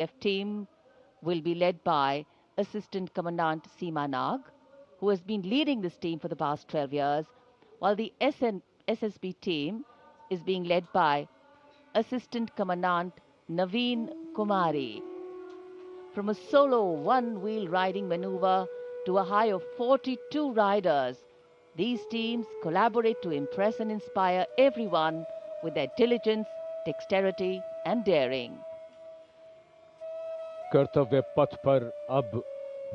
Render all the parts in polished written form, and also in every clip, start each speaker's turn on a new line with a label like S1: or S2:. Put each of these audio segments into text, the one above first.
S1: CRPF team will be led by Assistant Commandant Seema Nag, who has been leading this team for the past 12 years, while the SSB team is being led by Assistant Commandant Naveen Kumari. From a solo one-wheel riding maneuver to a high of 42 riders, these teams collaborate to impress and inspire everyone with their diligence, dexterity and daring.
S2: कर्तव्य पथ पर अब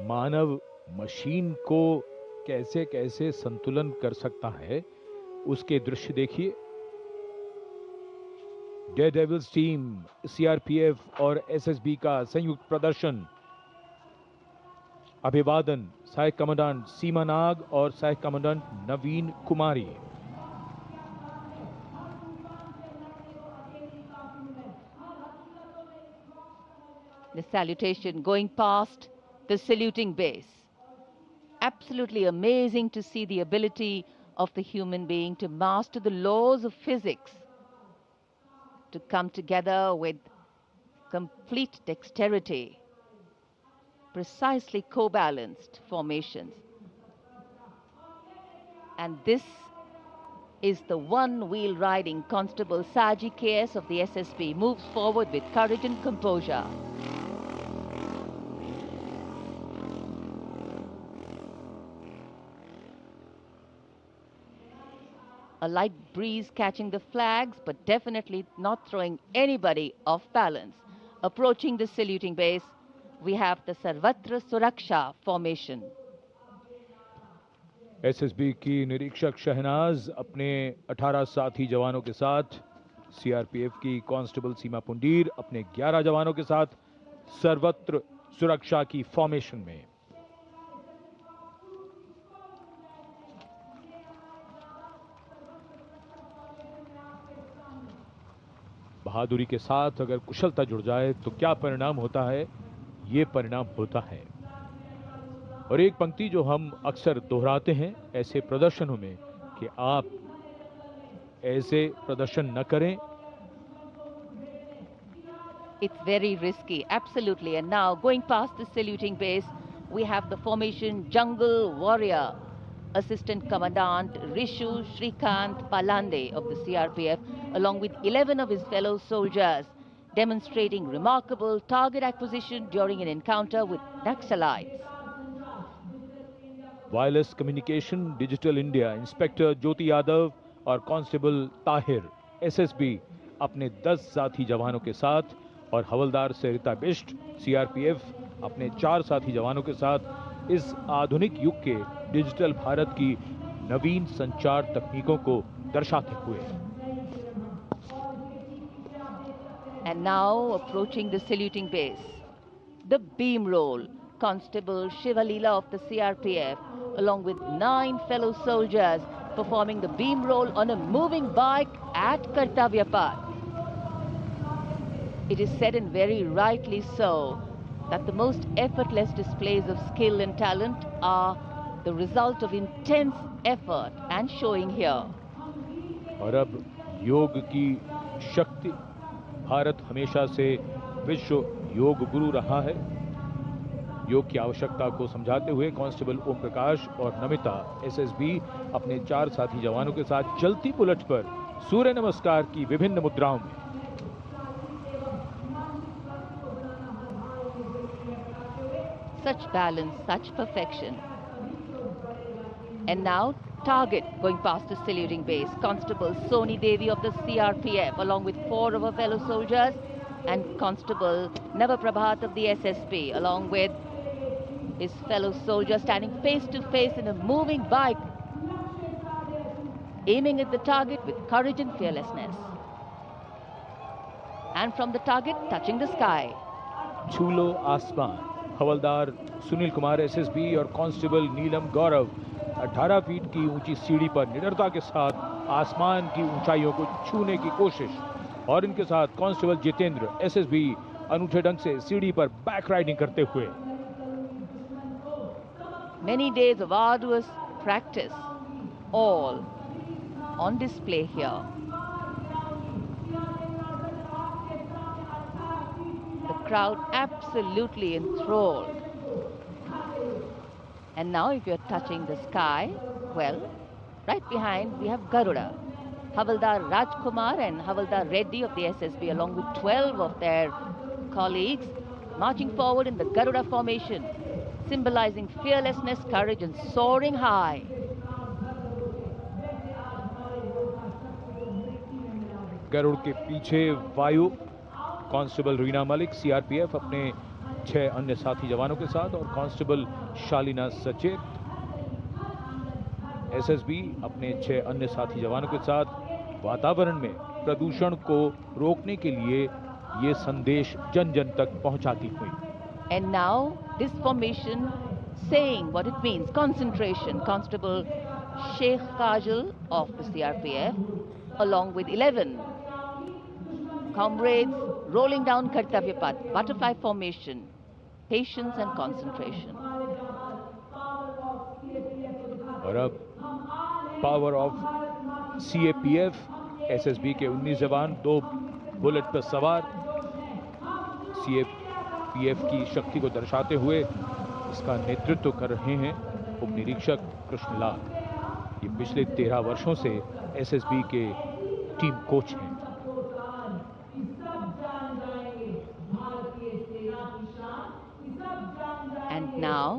S2: मानव machine को कैसे कैसे संतुलन कर सकता है, उसके दृश्य देखिए। डेयरडेविल्स टीम, सीआरपीएफ और एसएसबी का संयुक्त प्रदर्शन। अभिवादन सहायक कमांडेंट सीमा नाग और सहायक commandant Naveen Kumari.
S1: The salutation going past the saluting base. Absolutely amazing to see the ability of the human being to master the laws of physics, to come together with complete dexterity, precisely co-balanced formations. And this is the one-wheel riding Constable Saji KS of the SSB, moves forward with courage and composure. A light breeze catching the flags, but definitely not throwing anybody off balance. Approaching the saluting base, we have the Sarvatra Suraksha formation.
S2: SSB की निरीक्षक शहनाज अपने 18 साथी जवानों के साथ, CRPF की constable सीमा पुंडीर अपने 11 जवानों के साथ सर्वत्र सुरक्षा की फॉर्मेशन में। बहादुरी के साथ अगर कुशलता जुड़ जाए तो क्या परिणाम होता है, ये परिणाम होता है। और एक पंक्ति जो हम अक्सर दोहराते हैं ऐसे प्रदर्शनों में कि आप ऐसे प्रदर्शन न करें।
S1: It's very risky, absolutely. And now going past the saluting base, we have the formation Jungle Warrior. Assistant Commandant Rishu Shrikant Palande of the CRPF, along with 11 of his fellow soldiers, demonstrating remarkable target acquisition during an encounter with Naxalites.
S2: Wireless communication digital India inspector Jyoti Yadav और constable Tahir SSB अपने 10 साथी जवानों के साथ और हवलदार सरिता Bisht CRPF अपने 4 साथी जवानों के साथ इस आधुनिक युग के डिजिटल भारत की नवीन संचार तकनीकों को दर्शाते हुए।
S1: And now approaching the saluting base, the beam roll. Constable Shivalila of the CRPF, along with 9 fellow soldiers, performing the beam roll on a moving bike at Kartavya Path. It is said, and very rightly so, that the most effortless displays of skill and talent are the result of intense effort and showing here.
S2: और अब योग की शक्ति, भारत हमेशा से विश्व योग गुरु रहा है। योग की आवश्यकता को समझाते हुए कांस्टेबल ओम प्रकाश और नमिता एसएसबी अपने 4 साथी जवानों के साथ चलती बुलेट पर सूर्य नमस्कार की विभिन्न मुद्राओं में।
S1: Such balance, such perfection. And now target going past the saluting base. Constable Soni Devi of the CRPF, along with 4 of her fellow soldiers, and Constable Navaprabhat of the SSB, along with his fellow soldier, standing face to face in a moving bike, aiming at the target with courage and fearlessness. And from the target, touching the sky.
S2: छूलो आसमान, हवलदार Sunil Kumar SSB और constable नीलम गौरव 18 feet की ऊंची सीढ़ी पर निडरता के साथ आसमान की ऊंचाइयों को छूने की कोशिश। और इनके साथ कांस्टेबल जितेंद्र एसएसबी अनूठे ढंग से सीढ़ी पर बैक राइडिंग करते हुए।
S1: Many days of arduous practice, all on display here. The crowd absolutely enthralled. And now if you're touching the sky, well, right behind we have Garuda. Havaldar Rajkumar and Havaldar Reddy of the SSB along with 12 of their colleagues marching forward in the Garuda formation, symbolizing fearlessness, courage and soaring high.
S2: Garuda के पीछे वायु constable Reena Malik CRPF अपने 6 अन्य साथी जवानों के साथ और कांस्टेबल शालिना सचेत एसएसबी अपने 6 अन्य साथी जवानों के साथ वातावरण में प्रदूषण को रोकने के लिए ये संदेश जन जन तक पहुंचाती हुई.
S1: And now this formation saying what it means, concentration. Constable Sheikh Kajal of the CRPF along with 11 comrades rolling down Kartavya Path, butterfly formation, patience and concentration.
S2: और अब पावर ऑफ सीएपीएफ एसएसबी के 19 जवान 2 bullet पर सवार CAPF की शक्ति को दर्शाते हुए इसका नेतृत्व कर रहे हैं उप निरीक्षक कृष्णलाल. ये पिछले 13 वर्षों से एसएसबी के टीम कोच हैं.
S1: And now,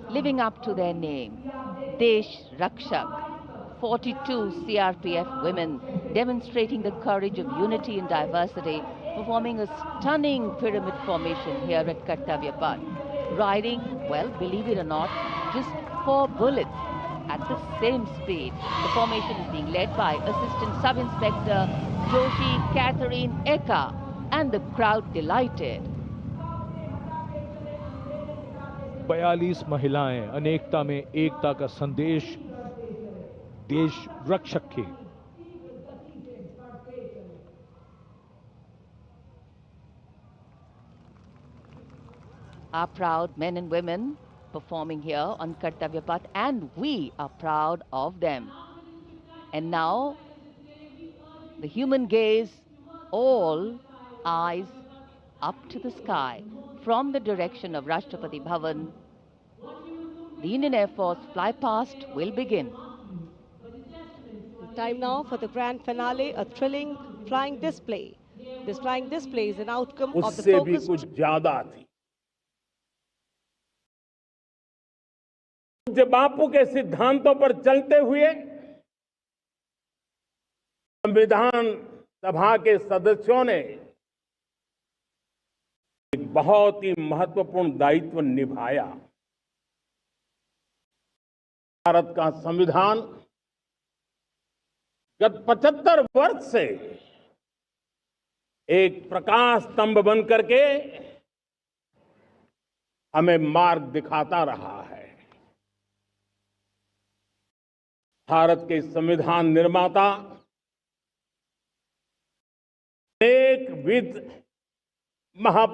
S1: living up to their name, Desh Rakshak, 42 CRPF women demonstrating the courage of unity and diversity, performing a stunning pyramid formation here at Kartavya Path, riding, well, believe it or not, just 4 bullets at the same speed. The formation is being led by Assistant Sub-Inspector Joshi Catherine Eka, and the crowd delighted.
S2: 42 महिलाएं अनेकता में एकता का संदेश देश रक्षक के.
S1: Our proud men and women performing here on Kartavya Path, and we are proud of them. And now the human gaze, all eyes up to the sky from the direction of Rashtrapati Bhavan. The Indian Air Force fly past will begin.
S3: Time now for the grand finale, a thrilling flying display. This flying display is an outcome of the
S4: उससे भी
S3: focused...
S4: कुछ ज्यादा थी. पूज्य बापू के सिद्धांतों पर चलते हुए संविधान सभा के सदस्यों ने एक बहुत ही महत्वपूर्ण दायित्व निभाया. भारत का संविधान गत 75 वर्ष से एक प्रकाश स्तंभ बन करके हमें मार्ग दिखाता रहा है. भारत के संविधान निर्माता अनेक विद महापुरुष